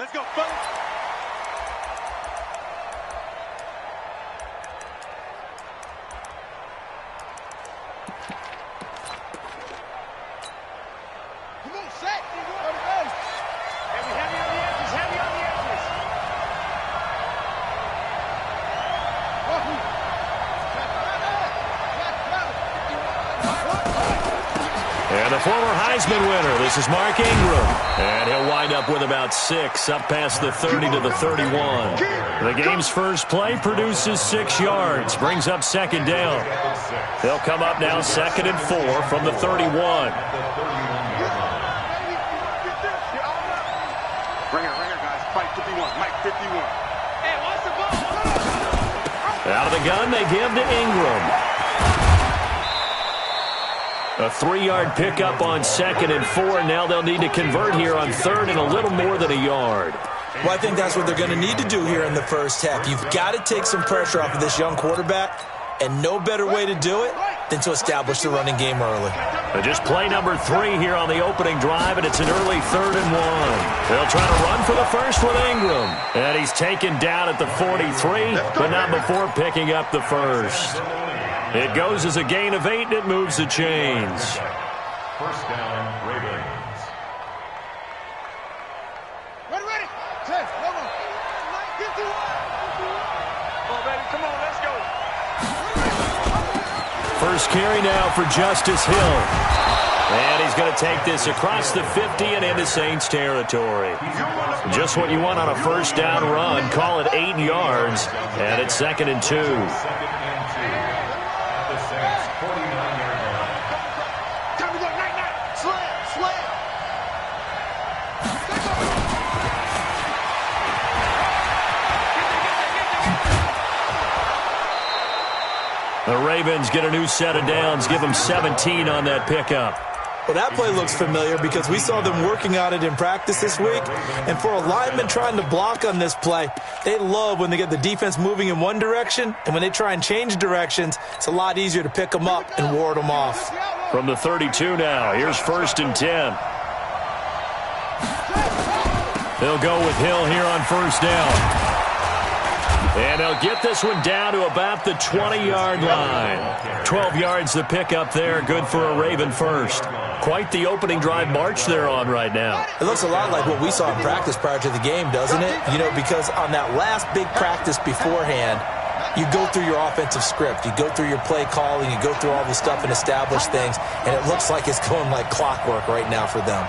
Let's go, fellas. Come on, set. Heavy on the edges, heavy on the edges. And the former Heisman winner, this is Mark Ingram. And he'll wind up with about 6, up past the 30 to the 31. The game's first play produces 6 yards, brings up second down. They'll come up now 2nd and 4 from the 31. Ringer, guys. Mike 51, Mike 51. Hey, what's the ball? Out of the gun, they give to Ingram. A 3-yard pickup on 2nd and 4. Now they'll need to convert here on 3rd and a little more than a yard. Well, I think that's what they're going to need to do here in the first half. You've got to take some pressure off of this young quarterback, and no better way to do it than to establish the running game early. Just play number 3 here on the opening drive, and it's an early 3rd and 1. They'll try to run for the first with Ingram. And he's taken down at the 43, but not before picking up the first. It goes as a gain of 8, and it moves the chains. First down, Ravens. Ready. 10, come on. 51. Come on, baby. Come on, let's go. First carry now for Justice Hill. And he's going to take this across the 50 and into Saints territory. Just what you want on a first down run. Call it 8 yards, and it's 2nd and 2. The Ravens get a new set of downs, give them 17 on that pickup. Well, that play looks familiar because we saw them working on it in practice this week. And for a lineman trying to block on this play, they love when they get the defense moving in one direction. And when they try and change directions, it's a lot easier to pick them up and ward them off. From the 32 now, here's 1st and 10. They'll go with Hill here on first down. And they'll get this one down to about the 20-yard line. 12 yards to pick up there, good for a Raven first. Quite the opening drive march they're on right now. It looks a lot like what we saw in practice prior to the game, doesn't it? You know, because on that last big practice beforehand, you go through your offensive script. You go through your play calling. You go through all the stuff and establish things. And it looks like it's going like clockwork right now for them.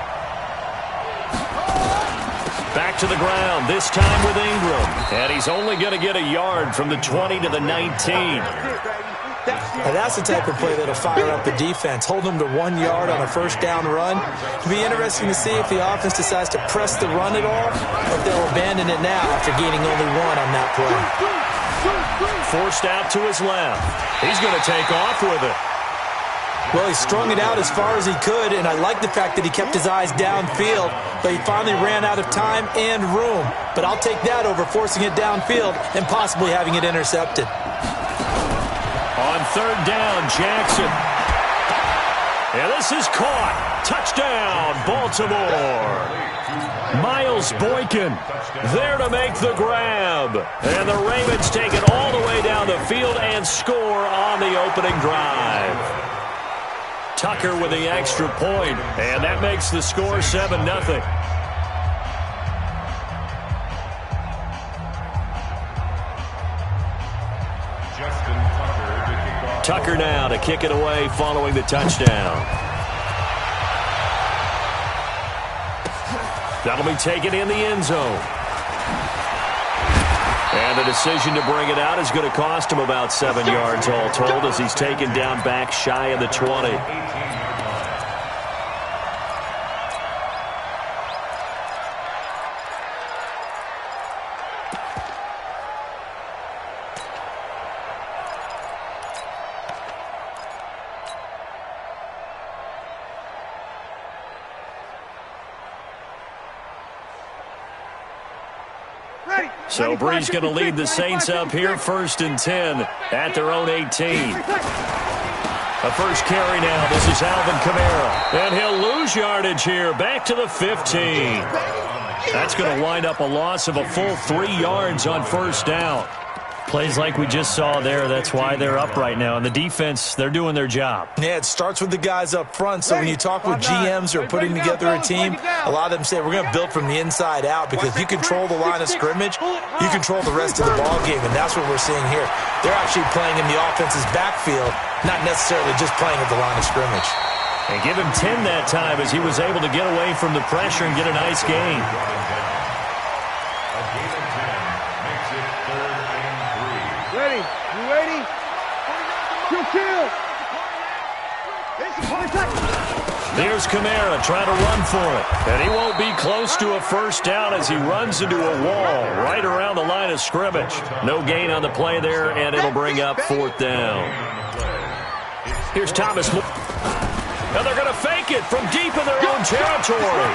Back to the ground, this time with Ingram. And he's only going to get a yard from the 20 to the 19. And that's the type of play that'll fire up the defense. Hold them to 1 yard on a first down run. It'll be interesting to see if the offense decides to press the run at all, or if they'll abandon it now after gaining only 1 on that play. Forced out to his left. He's going to take off with it. Well, he strung it out as far as he could, and I like the fact that he kept his eyes downfield, but he finally ran out of time and room. But I'll take that over forcing it downfield and possibly having it intercepted. On 3rd down, Jackson. And this is caught. Touchdown, Baltimore. Miles Boykin there to make the grab. And the Ravens take it all the way down the field and score on the opening drive. Tucker with the extra point, and that makes the score 7-0. Tucker now to kick it away following the touchdown. That'll be taken in the end zone. And the decision to bring it out is going to cost him about 7 yards all told as he's taken down back shy of the 20. So Bree's going to lead the Saints up here 1st and 10 at their own 18. A first carry now. This is Alvin Kamara. And he'll lose yardage here back to the 15. That's going to wind up a loss of a full 3 yards on first down. Plays like we just saw there, that's why they're up right now. And the defense, they're doing their job. Yeah, it starts with the guys up front. So when you talk with GMs who are putting together a team, a lot of them say we're going to build from the inside out, because if you control the line of scrimmage, you control the rest of the ball game, and that's what we're seeing here. They're actually playing in the offense's backfield, not necessarily just playing at the line of scrimmage. And give him 10 that time as he was able to get away from the pressure and get a nice gain. Ready? You ready? Kill. There's Kamara trying to run for it. And he won't be close to a first down as he runs into a wall right around the line of scrimmage. No gain on the play there, and it'll bring up fourth down. Here's Thomas. And they're going to fake it from deep in their own territory.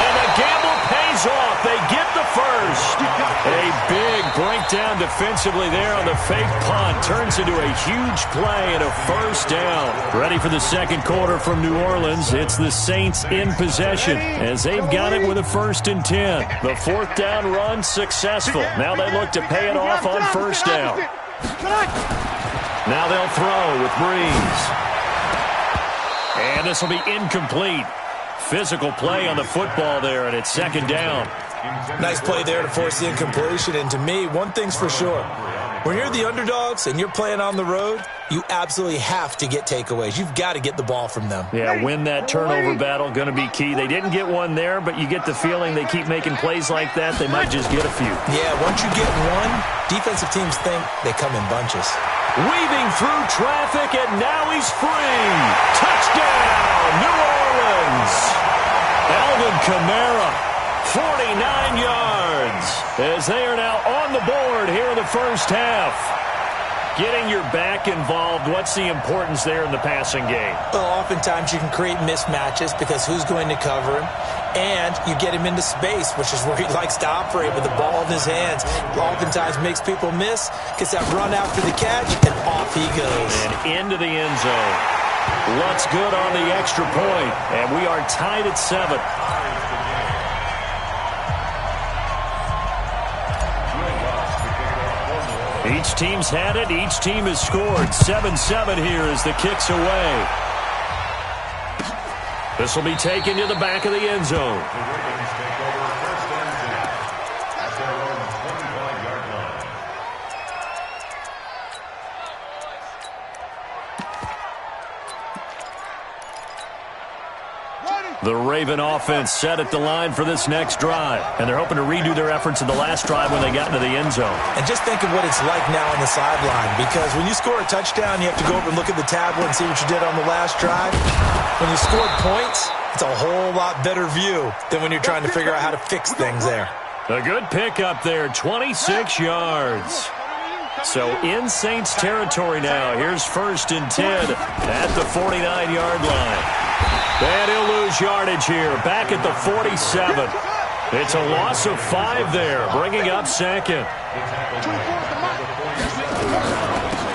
And the gamble pays off. They get the first. A big breakdown defensively there on the fake punt. Turns into a huge play and a first down. Ready for the second quarter from New Orleans. It's the Saints in possession as they've got it with a 1st and 10. The fourth down run successful. Now they look to pay it off on first down. Now they'll throw with Breeze. And this will be incomplete. Physical play on the football there, and it's 2nd down. Nice play there to force the incompletion. And to me, one thing's for sure. When you're the underdogs and you're playing on the road, you absolutely have to get takeaways. You've got to get the ball from them. Yeah, win that turnover battle, going to be key. They didn't get one there, but you get the feeling they keep making plays like that, they might just get a few. Yeah, once you get one, defensive teams think they come in bunches. Weaving through traffic, and now he's free. Touchdown, New Orleans. Alvin Kamara, 49 yards, as they are now on the board here in the first half. Getting your back involved, what's the importance there in the passing game? Well, oftentimes you can create mismatches because who's going to cover him? And you get him into space, which is where he likes to operate with the ball in his hands. Oftentimes makes people miss, gets that run after the catch, and off he goes. And into the end zone. Looks good on the extra point, and we are tied at 7. Each team's had it. Each team has scored. 7-7 here as the kick's away. This will be taken to the back of the end zone. The Raven offense set at the line for this next drive. And they're hoping to redo their efforts in the last drive when they got into the end zone. And just think of what it's like now on the sideline. Because when you score a touchdown, you have to go over and look at the tablet and see what you did on the last drive. When you scored points, it's a whole lot better view than when you're trying to figure out how to fix things there. A good pickup there, 26 yards. So in Saints territory now. Here's 1st and 10 at the 49-yard line. And he'll lose yardage here, back at the 47. It's a loss of 5 there, bringing up 2nd.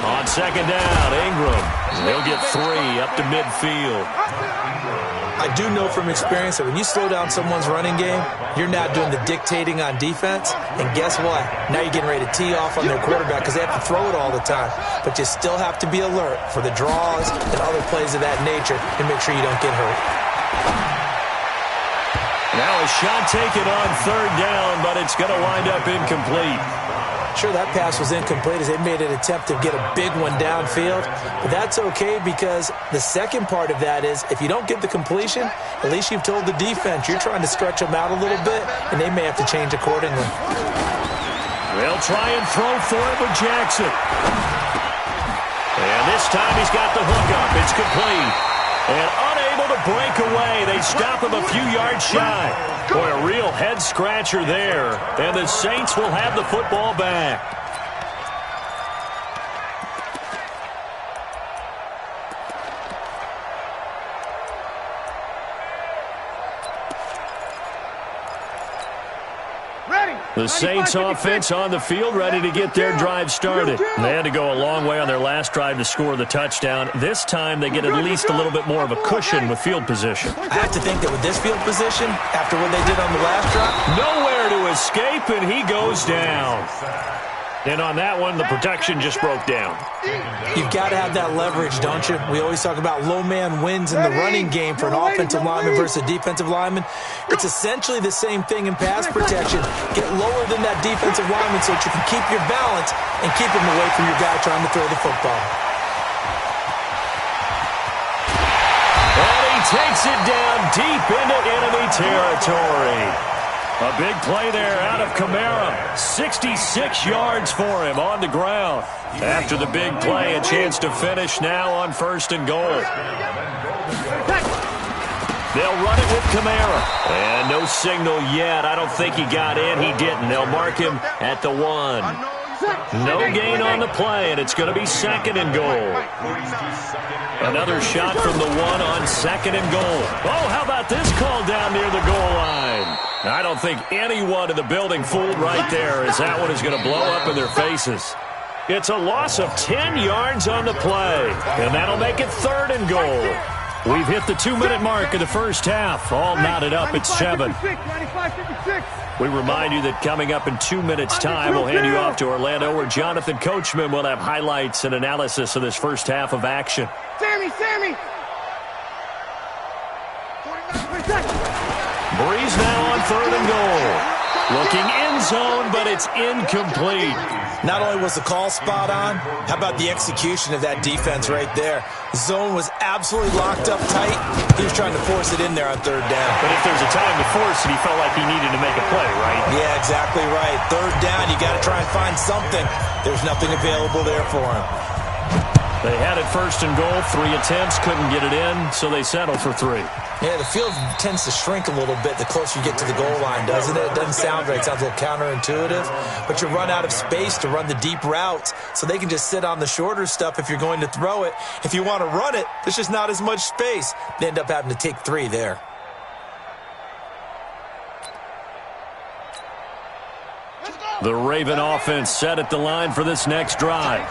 On 2nd down, Ingram. He'll get 3 up to midfield. I do know from experience that when you slow down someone's running game, you're now doing the dictating on defense. And guess what? Now you're getting ready to tee off on their quarterback because they have to throw it all the time. But you still have to be alert for the draws and other plays of that nature and make sure you don't get hurt. Now a shot taken on 3rd down, but it's going to wind up incomplete. Sure, that pass was incomplete as they made an attempt to get a big one downfield. But that's okay because the second part of that is if you don't get the completion, at least you've told the defense you're trying to stretch them out a little bit, and they may have to change accordingly. They'll try and throw for it with Jackson. And this time he's got the hook up. It's complete. And unable to break away. They stop him a few yards shy. Boy, a real head-scratcher there. And the Saints will have the football back. The Saints offense on the field, ready to get their drive started. They had to go a long way on their last drive to score the touchdown. This time they get at least a little bit more of a cushion with field position. I have to think that with this field position, after what they did on the last drive, nowhere to escape, and he goes down. And on that one, the protection just broke down. You've got to have that leverage, don't you? We always talk about low man wins in the running game for an offensive lineman versus a defensive lineman. It's essentially the same thing in pass protection. Get lower than that defensive lineman so that you can keep your balance and keep him away from your guy trying to throw the football. And he takes it down deep into enemy territory. A big play there out of Kamara. 66 yards for him on the ground. After the big play, a chance to finish now on 1st and goal. They'll run it with Kamara. And no signal yet. I don't think he got in. He didn't. They'll mark him at the 1. No gain on the play, and it's going to be 2nd and goal. Another shot from the 1 on 2nd and goal. Oh, how about this call down near the goal line? I don't think anyone in the building fooled right there, as that one is going to blow up in their faces. It's a loss of 10 yards on the play, and that'll make it 3rd and goal. We've hit the 2-minute mark of the first half. All knotted up at 7. We remind you that coming up in 2 minutes' time, we'll hand you off to Orlando, where Jonathan Coachman will have highlights and analysis of this first half of action. Sammy! Breeze now on 3rd and goal. Looking in zone, but it's incomplete. Not only was the call spot on, how about the execution of that defense right there? Zone was absolutely locked up tight. He was trying to force it in there on 3rd down. But if there's a time to force it, he felt like he needed to make a play, right? Yeah, exactly right. 3rd down, you got to try and find something. There's nothing available there for him. They had it 1st and goal, 3 attempts, couldn't get it in, so they settled for 3. Yeah, the field tends to shrink a little bit the closer you get to the goal line, doesn't it? It doesn't sound right. It sounds a little counterintuitive. But you run out of space to run the deep routes, so they can just sit on the shorter stuff if you're going to throw it. If you want to run it, there's just not as much space. They end up having to take 3 there. The Raven offense set at the line for this next drive.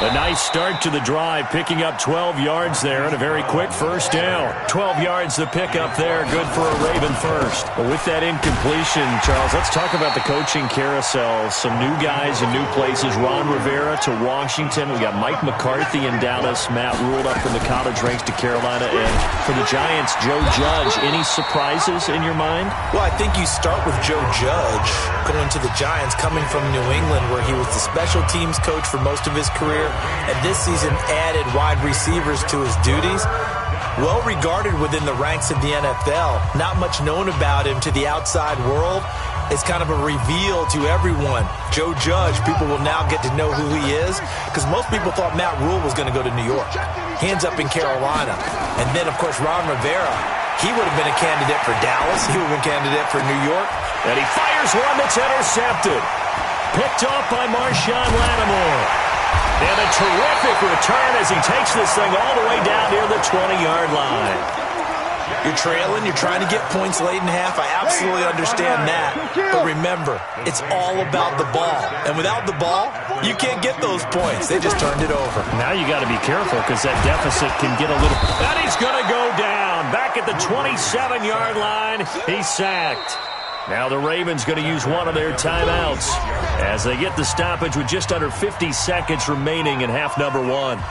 A nice start to the drive, picking up 12 yards there and a very quick 1st down. 12 yards to pick up there, good for a Raven first. But with that incompletion, Charles, let's talk about the coaching carousel. Some new guys in new places. Ron Rivera to Washington. We got Mike McCarthy in Dallas. Matt Rule up from the college ranks to Carolina. And for the Giants, Joe Judge. Any surprises in your mind? Well, I think you start with Joe Judge going to the Giants, coming from New England, where he was the special teams coach for most of his career, and this season added wide receivers to his duties. Well regarded within the ranks of the NFL. Not much known about him to the outside world. It's kind of a reveal to everyone. Joe Judge, people will now get to know who he is, because most people thought Matt Rule was going to go to New York. He ends up in Carolina. And then, of course, Ron Rivera, he would have been a candidate for Dallas. He would have been a candidate for New York. And he fires one that's intercepted. Picked off by Marshawn Lattimore. And a terrific return as he takes this thing all the way down near the 20-yard line. You're trailing, you're trying to get points late in half. I absolutely understand that. But remember, it's all about the ball. And without the ball, you can't get those points. They just turned it over. Now you got to be careful, because that deficit can get a little... And he's going to go down. Back at the 27-yard line, he's sacked. Now the Ravens going to use one of their timeouts as they get the stoppage with just under 50 seconds remaining in half number 1.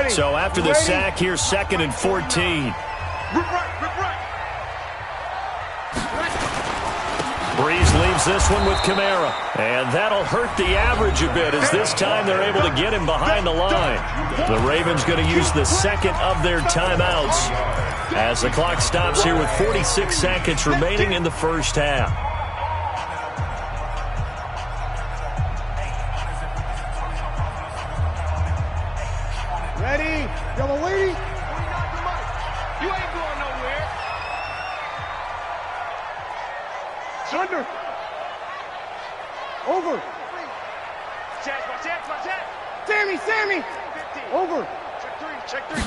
So after the sack, here's 2nd and 14. Breeze leaves this one with Kamara. And that'll hurt the average a bit, as this time they're able to get him behind the line. The Ravens going to use the 2nd of their timeouts as the clock stops here with 46 seconds remaining in the first half. Under. Over. Sammy. Over. Check three.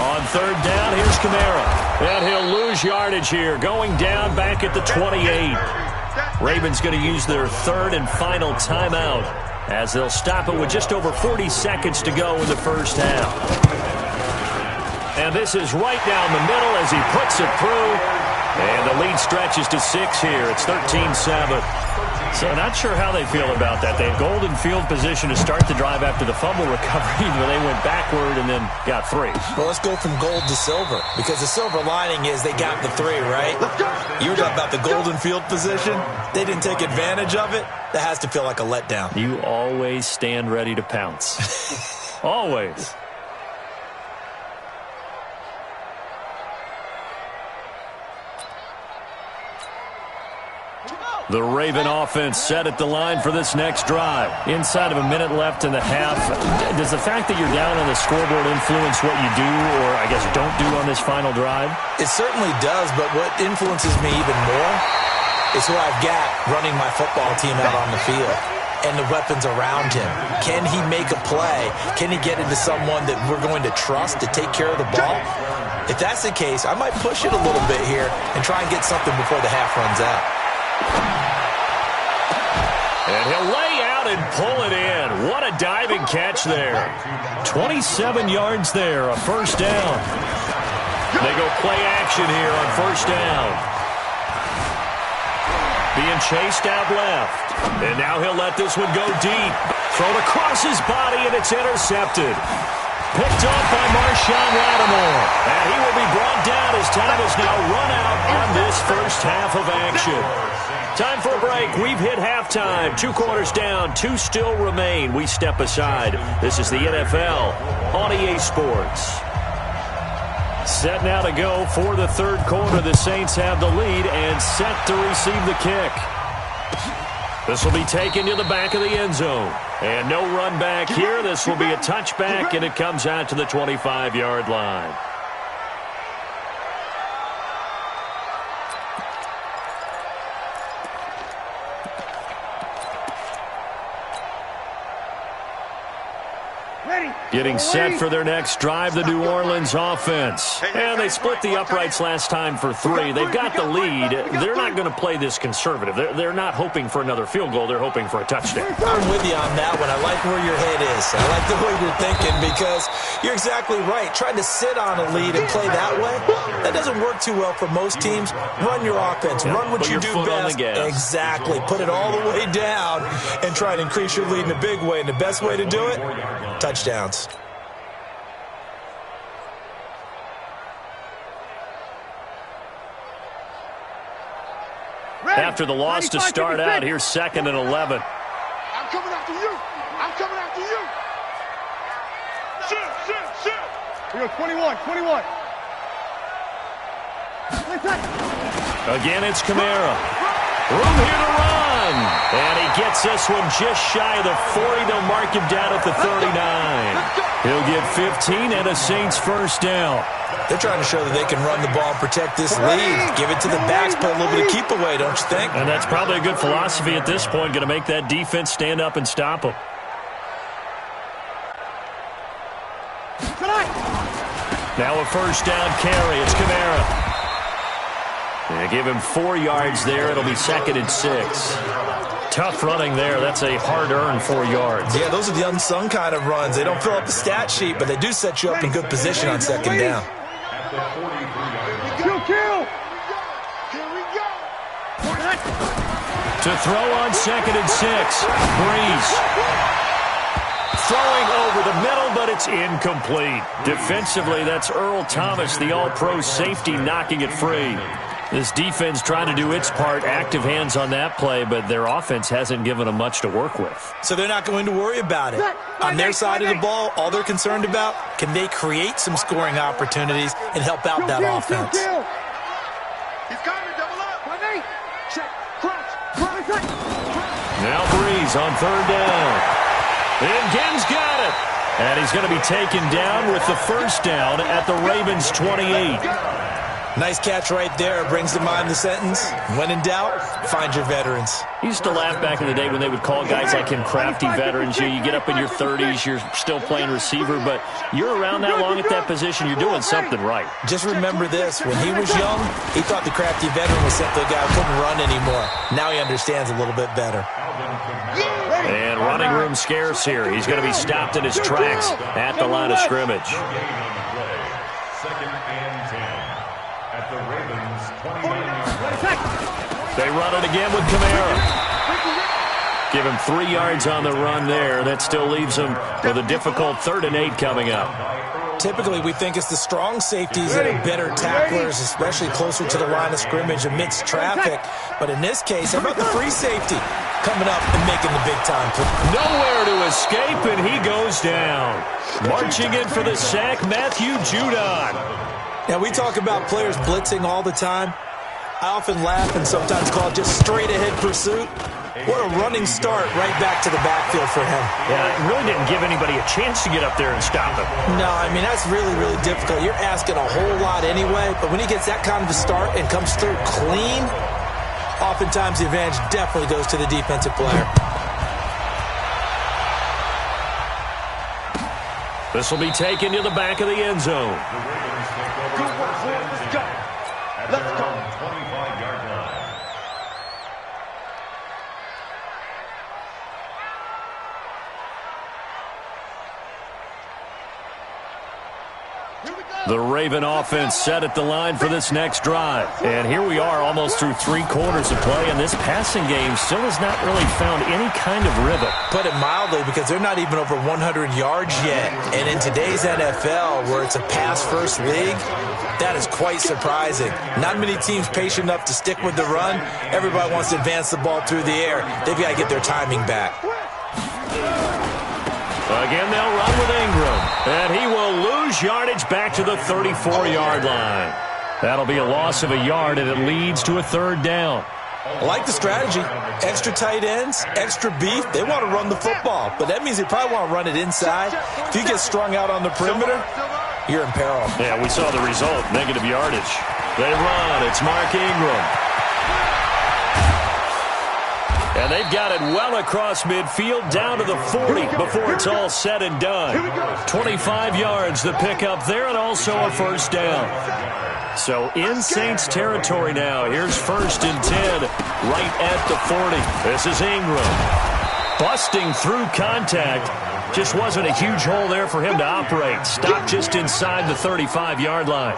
On third down, here's Kamara. And he'll lose yardage here, going down back at the 28. Ravens going to use their third and final timeout as they'll stop it with just over 40 seconds to go in the first half. And this is right down the middle as he puts it through. And the lead stretches to 6 here. It's 13-7. So not sure how they feel about that. They had golden field position to start the drive after the fumble recovery, but they went backward and then got 3. Well, let's go from gold to silver, because the silver lining is they got the 3, right? You were talking about the golden field position. They didn't take advantage of it. That has to feel like a letdown. You always stand ready to pounce. Always. The Raven offense set at the line for this next drive. Inside of a minute left in the half, does the fact that you're down on the scoreboard influence what you do, or I guess don't do on this final drive? It certainly does, but what influences me even more is who I've got running my football team out on the field and the weapons around him. Can he make a play? Can he get into someone that we're going to trust to take care of the ball? If that's the case, I might push it a little bit here and try and get something before the half runs out. And he'll lay out and pull it in. What a diving catch there. 27 yards there, a first down. They go play action here on first down. Being chased out left. And now he'll let this one go deep. Thrown across his body, and it's intercepted. Picked off by Marshawn Lattimore. And he will be brought down as time has now run out on this first half of action. Time for a break. We've hit halftime. 2 quarters down. 2 still remain. We step aside. This is the NFL on EA Sports. Set now to go for the third quarter. The Saints have the lead and set to receive the kick. This will be taken to the back of the end zone. And no run back here. This will be a touchback, and it comes out to the 25-yard line. Getting set for their next drive, the New Orleans offense. And they split the uprights last time for 3. They've got the lead. They're not going to play this conservative. They're not hoping for another field goal. They're hoping for a touchdown. I'm with you on that one. I like where your head is. I like the way you're thinking, because you're exactly right. Trying to sit on a lead and play that way, that doesn't work too well for most teams. Run your offense. Run what you do best. Exactly. Put it all the way down and try to increase your lead in a big way. And the best way to do it, touchdowns. After the loss to start out, here's 2nd and 11. I'm coming after you. I'm coming after you. Shoot. Here, 21. Again, it's Kamara. Room here to run. And he gets this one just shy of the 40. They'll mark him down at the 39. He'll get 15 and a Saints first down. They're trying to show that they can run the ball, protect this lead, give it to the backs, put a little bit of keep away, don't you think? And that's probably a good philosophy at this point, going to make that defense stand up and stop them. Now a first down carry. It's Kamara. They give him 4 yards there. It'll be 2nd and 6. Tough running there. That's a hard-earned 4 yards. Yeah, those are the unsung kind of runs. They don't fill up the stat sheet, but they do set you up in good position on 2nd down. Kill. Here we go. To throw on 2nd and 6. Breeze. Throwing over the middle, but it's incomplete. Defensively, that's Earl Thomas, the all-pro safety, knocking it free. This defense trying to do its part, active hands on that play, but their offense hasn't given them much to work with. So they're not going to worry about it. On their side of the ball, all they're concerned about, can they create some scoring opportunities and help out that offense? He's coming, double up. Check, crouch. Now Breeze on 3rd down. And Gibbs got it. And he's going to be taken down with the first down at the Ravens' 28. Nice catch right there. Brings to mind the sentence, when in doubt, find your veterans. I used to laugh back in the day when they would call guys like him crafty veterans. You get up in your 30s, you're still playing receiver, but you're around that long at that position, you're doing something right. Just remember this. When he was young, he thought the crafty veteran was simply a guy who couldn't run anymore. Now he understands a little bit better. And running room scarce here. He's going to be stopped in his tracks at the line of scrimmage. Second and 10 at the Ravens 29-yard line. They run it again with Kamara. Give him 3 yards on the run there. That still leaves him with a difficult 3rd and 8 coming up. Typically, we think it's the strong safeties that are better tacklers, especially closer to the line of scrimmage amidst traffic. But in this case, how about the free safety coming up and making the big-time play? Nowhere to escape, and he goes down. Marching in for the sack, Matthew Judon. Now, we talk about players blitzing all the time. I often laugh and sometimes call it just straight-ahead pursuit. What a running start right back to the backfield for him. Yeah, it really didn't give anybody a chance to get up there and stop him. No, I mean, that's really, really difficult. You're asking a whole lot anyway, but when he gets that kind of a start and comes through clean, oftentimes the advantage definitely goes to the defensive player. This will be taken to the back of the end zone. Let's go. 25-yard line. The Raven offense set at the line for this next drive. And here we are almost through 3 quarters of play, and this passing game still has not really found any kind of rhythm. Put it mildly, because they're not even over 100 yards yet. And in today's NFL, where it's a pass-first league, that is quite surprising. Not many teams patient enough to stick with the run. Everybody wants to advance the ball through the air. They've got to get their timing back. Again, they'll run with Ingram, and he will lose yardage back to the 34-yard line. That'll be a loss of a yard, and it leads to a 3rd down. I like the strategy. Extra tight ends, extra beef. They want to run the football, but that means they probably want to run it inside. If you get strung out on the perimeter, you're in peril. Yeah, we saw the result, negative yardage. They run. It's Mark Ingram. And they've got it well across midfield down to the 40 before it's all said and done. 25 yards the pickup there, and also a 1st down. So in Saints territory now. Here's 1st and 10 right at the 40. This is Ingram. Busting through contact. Just wasn't a huge hole there for him to operate. Stopped just inside the 35-yard line.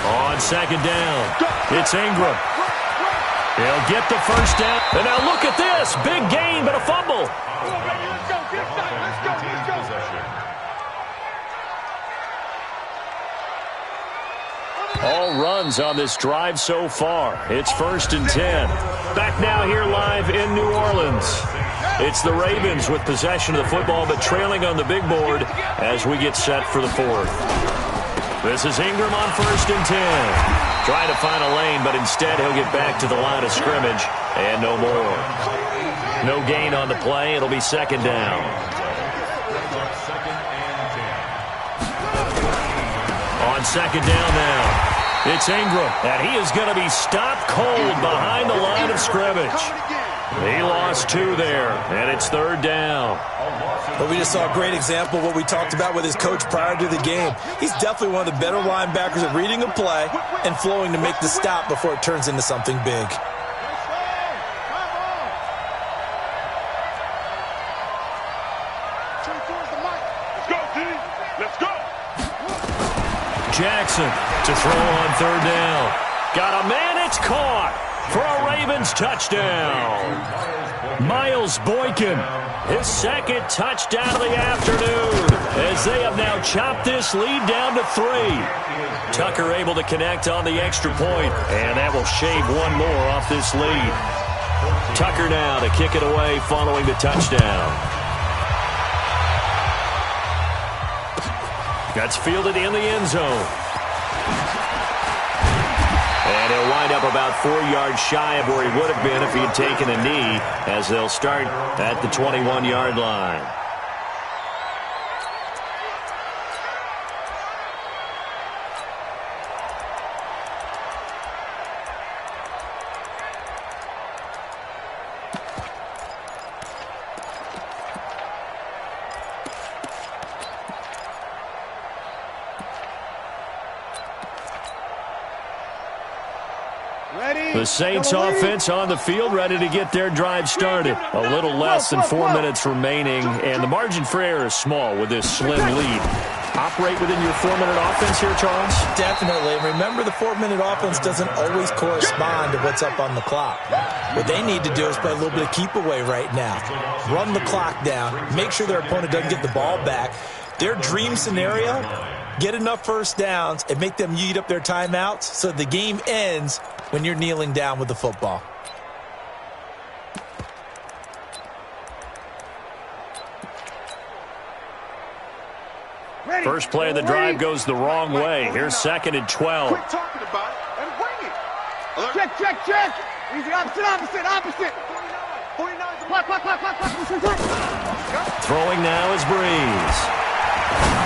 On 2nd down, it's Ingram. He'll get the 1st down. And now look at this. Big gain, but a fumble. All runs on this drive so far. It's 1st and 10. Back now here live in New Orleans. It's the Ravens with possession of the football, but trailing on the big board as we get set for the 4th. This is Ingram on 1st and 10. Trying to find a lane, but instead he'll get back to the line of scrimmage and no more. No gain on the play. It'll be 2nd down. On 2nd down now. It's Ingram, and he is going to be stopped cold behind the line of scrimmage. He lost 2 there, and it's 3rd down. But we just saw a great example of what we talked about with his coach prior to the game. He's definitely one of the better linebackers at reading a play and flowing to make the stop before it turns into something big. Jackson to throw on 3rd down. Got a man, it's caught for a Ravens touchdown. Miles Boykin, his 2nd touchdown of the afternoon, as they have now chopped this lead down to 3. Tucker able to connect on the extra point, and that will shave 1 more off this lead. Tucker now to kick it away following the touchdown. That's fielded in the end zone. And he'll wind up about 4 yards shy of where he would have been if he had taken a knee, as they'll start at the 21-yard line. The Saints offense on the field, ready to get their drive started. A little less than 4 minutes remaining, and the margin for error is small with this slim lead. Operate within your 4-minute offense here, Charles? Definitely. And remember, the 4-minute offense doesn't always correspond to what's up on the clock. What they need to do is play a little bit of keep away right now. Run the clock down. Make sure their opponent doesn't get the ball back. Their dream scenario, get enough first downs and make them eat up their timeouts so the game ends when you're kneeling down with the football. First play of the drive goes the wrong way. Here's 2nd and 12. Quit talking about it and bring it. Check. Easy, opposite. 49. Clock. Throwing now is Breeze.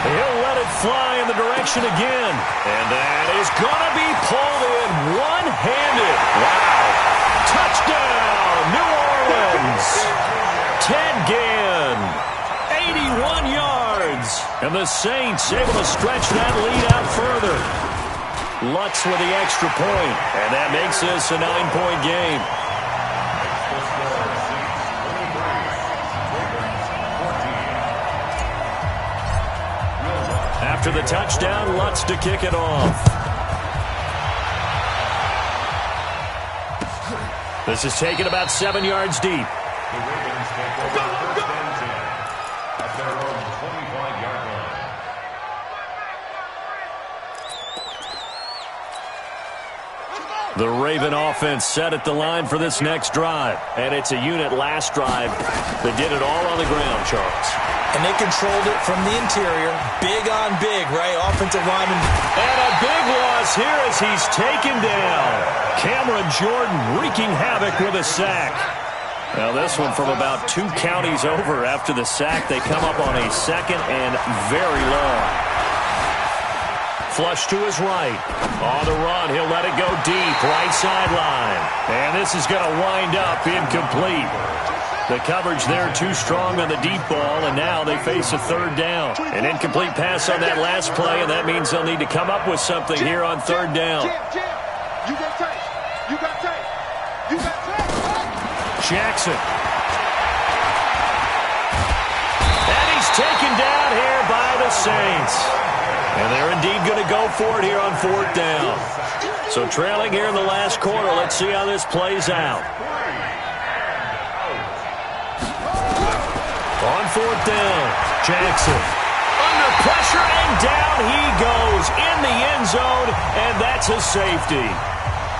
He'll let it fly in the direction again. And that is going to be pulled in one-handed. Wow. Touchdown, New Orleans. Ted Ginn, 81 yards. And the Saints able to stretch that lead out further. Lutz with the extra point. And that makes this a 9-point game. After the touchdown, Lutz to kick it off. This is taken about 7 yards deep. The Ravens take over first and 10 at their own 25-yard line. The Raven offense set at the line for this next drive. And it's a unit last drive that did it all on the ground, Charles. And they controlled it from the interior. Big on big, right? Offensive lineman. And a big loss here as he's taken down. Cameron Jordan wreaking havoc with a sack. Now this one from about 2 counties over. After the sack, they come up on a 2nd and very long. Flush to his right. On the run, he'll let it go deep. Right sideline. And this is going to wind up incomplete. The coverage there too strong on the deep ball, and now they face a 3rd down. An incomplete pass on that last play, and that means they'll need to come up with something here on 3rd down. You got tape. Jackson. And he's taken down here by the Saints. And they're indeed going to go for it here on 4th down. So trailing here in the last quarter, let's see how this plays out. On 4th down, Jackson. Under pressure, and down he goes in the end zone, and that's a safety.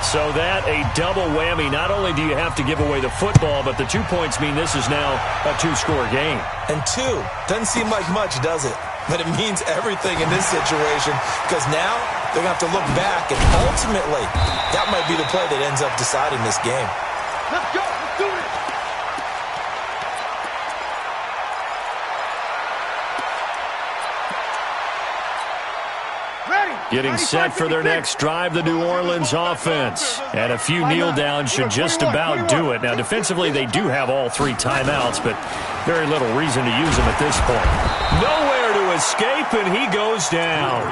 So that a double whammy. Not only do you have to give away the football, but the 2 points mean this is now a 2-score game. And 2 doesn't seem like much, does it? But it means everything in this situation, because now they're going to have to look back, and ultimately that might be the play that ends up deciding this game. Let's go. Let's do it. Getting set for their next drive, the New Orleans offense. And a few kneel downs should just about do it. Now, defensively, they do have all 3 timeouts, but very little reason to use them at this point. Nowhere to escape, and he goes down.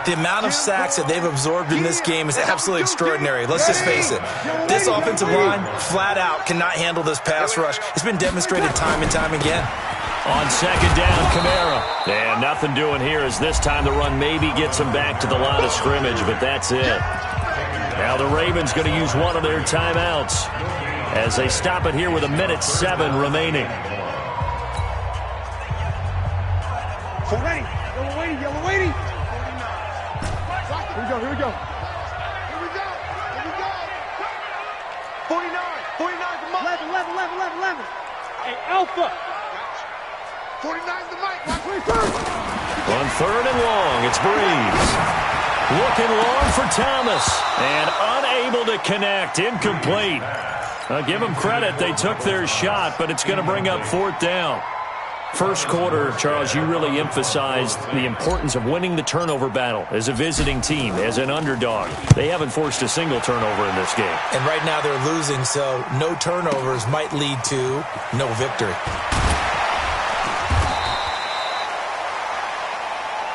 The amount of sacks that they've absorbed in this game is absolutely extraordinary. Let's just face it. This offensive line, flat out, cannot handle this pass rush. It's been demonstrated time and time again. On 2nd down, Kamara. And nothing doing here as this time the run maybe gets him back to the line of scrimmage, but that's it. Now the Ravens going to use one of their timeouts as they stop it here with 1:07 remaining. Yellow waiting. Here we go. 49 for Mike. 11. Hey, Alpha. 49's the Mike. On 3rd and long, it's Breeze. Looking long for Thomas. And unable to connect. Incomplete. I'll give them credit. They took their shot, but it's going to bring up 4th down. First quarter, Charles, you really emphasized the importance of winning the turnover battle as a visiting team, as an underdog. They haven't forced a single turnover in this game. And right now they're losing, so no turnovers might lead to no victory.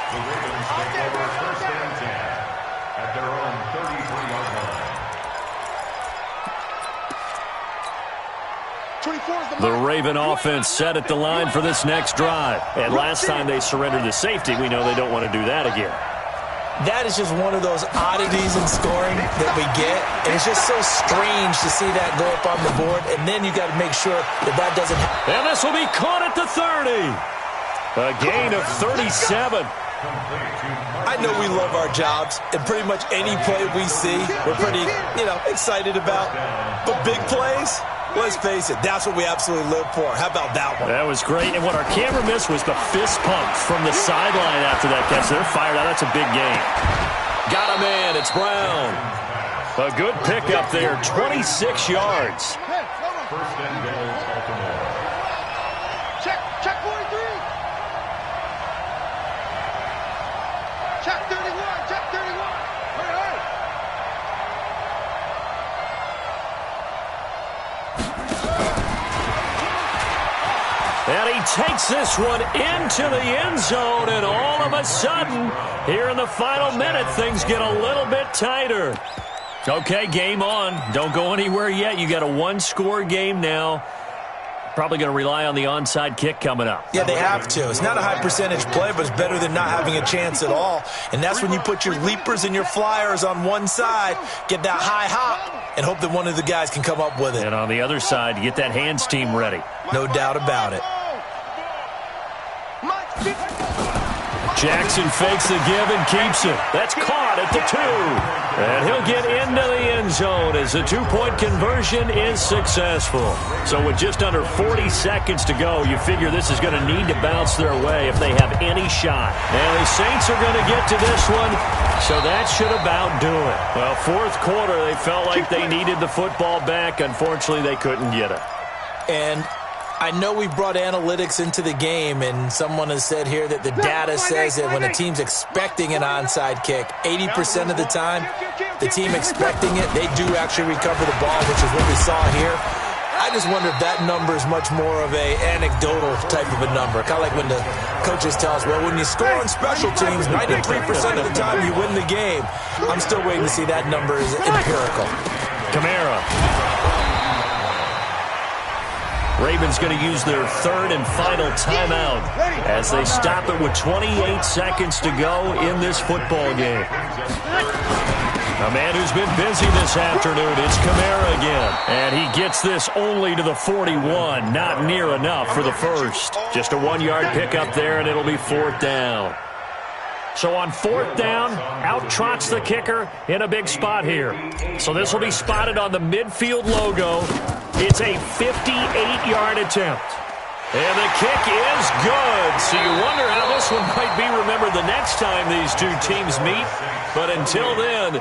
The Ravens take over first and 10 at their own 33-yard line. The Raven offense set at the line for this next drive. And last time they surrendered the safety, we know they don't want to do that again. That is just one of those oddities in scoring that we get. And it's just so strange to see that go up on the board. And then you got to make sure that that doesn't happen. And this will be caught at the 30. A gain of 37. I know we love our jobs, and pretty much any play we see, we're pretty, excited about. But big plays, let's face it, that's what we absolutely live for. How about that one? That was great, and what our camera missed was the fist pump from the sideline after that catch. They're fired out. That's a big game. Got a man. It's Brown. A good pickup there, 26 yards. First and goal, Baltimore. Check 43. Check 31. Check 31. Hurry. And he takes this one into the end zone, and all of a sudden, here in the final minute, things get a little bit tighter. Okay, game on. Don't go anywhere yet. You got a one-score game now. Probably going to rely on the onside kick coming up. Yeah, they have to. It's not a high percentage play, but it's better than not having a chance at all. And that's when you put your leapers and your flyers on one side, get that high hop, and hope that one of the guys can come up with it. And on the other side, you get that hands team ready. No doubt about it. Jackson fakes the give and keeps it. That's caught at the 2. And he'll get into the end zone as the two-point conversion is successful. So with just under 40 seconds to go, you figure this is going to need to bounce their way if they have any shot. And the Saints are going to get to this one, so that should about do it. Well, fourth quarter, they felt like they needed the football back. Unfortunately, they couldn't get it. And I know we brought analytics into the game, and someone has said here that the data says that when a team's expecting an onside kick, 80% of the time, the team expecting it, they do actually recover the ball, which is what we saw here. I just wonder if that number is much more of a anecdotal type of a number. Kind of like when the coaches tell us, well, when you score on special teams, 93% of the time you win the game. I'm still waiting to see that number is empirical. Kamara. Ravens going to use their third and final timeout as they stop it with 28 seconds to go in this football game. A man who's been busy this afternoon, it's Kamara again. And he gets this only to the 41, not near enough for the first. Just a 1-yard pickup there, and it'll be fourth down. So on fourth down, out trots the kicker in a big spot here. So this will be spotted on the midfield logo. It's a 58-yard attempt. And the kick is good. So you wonder how this one might be remembered the next time these two teams meet. But until then,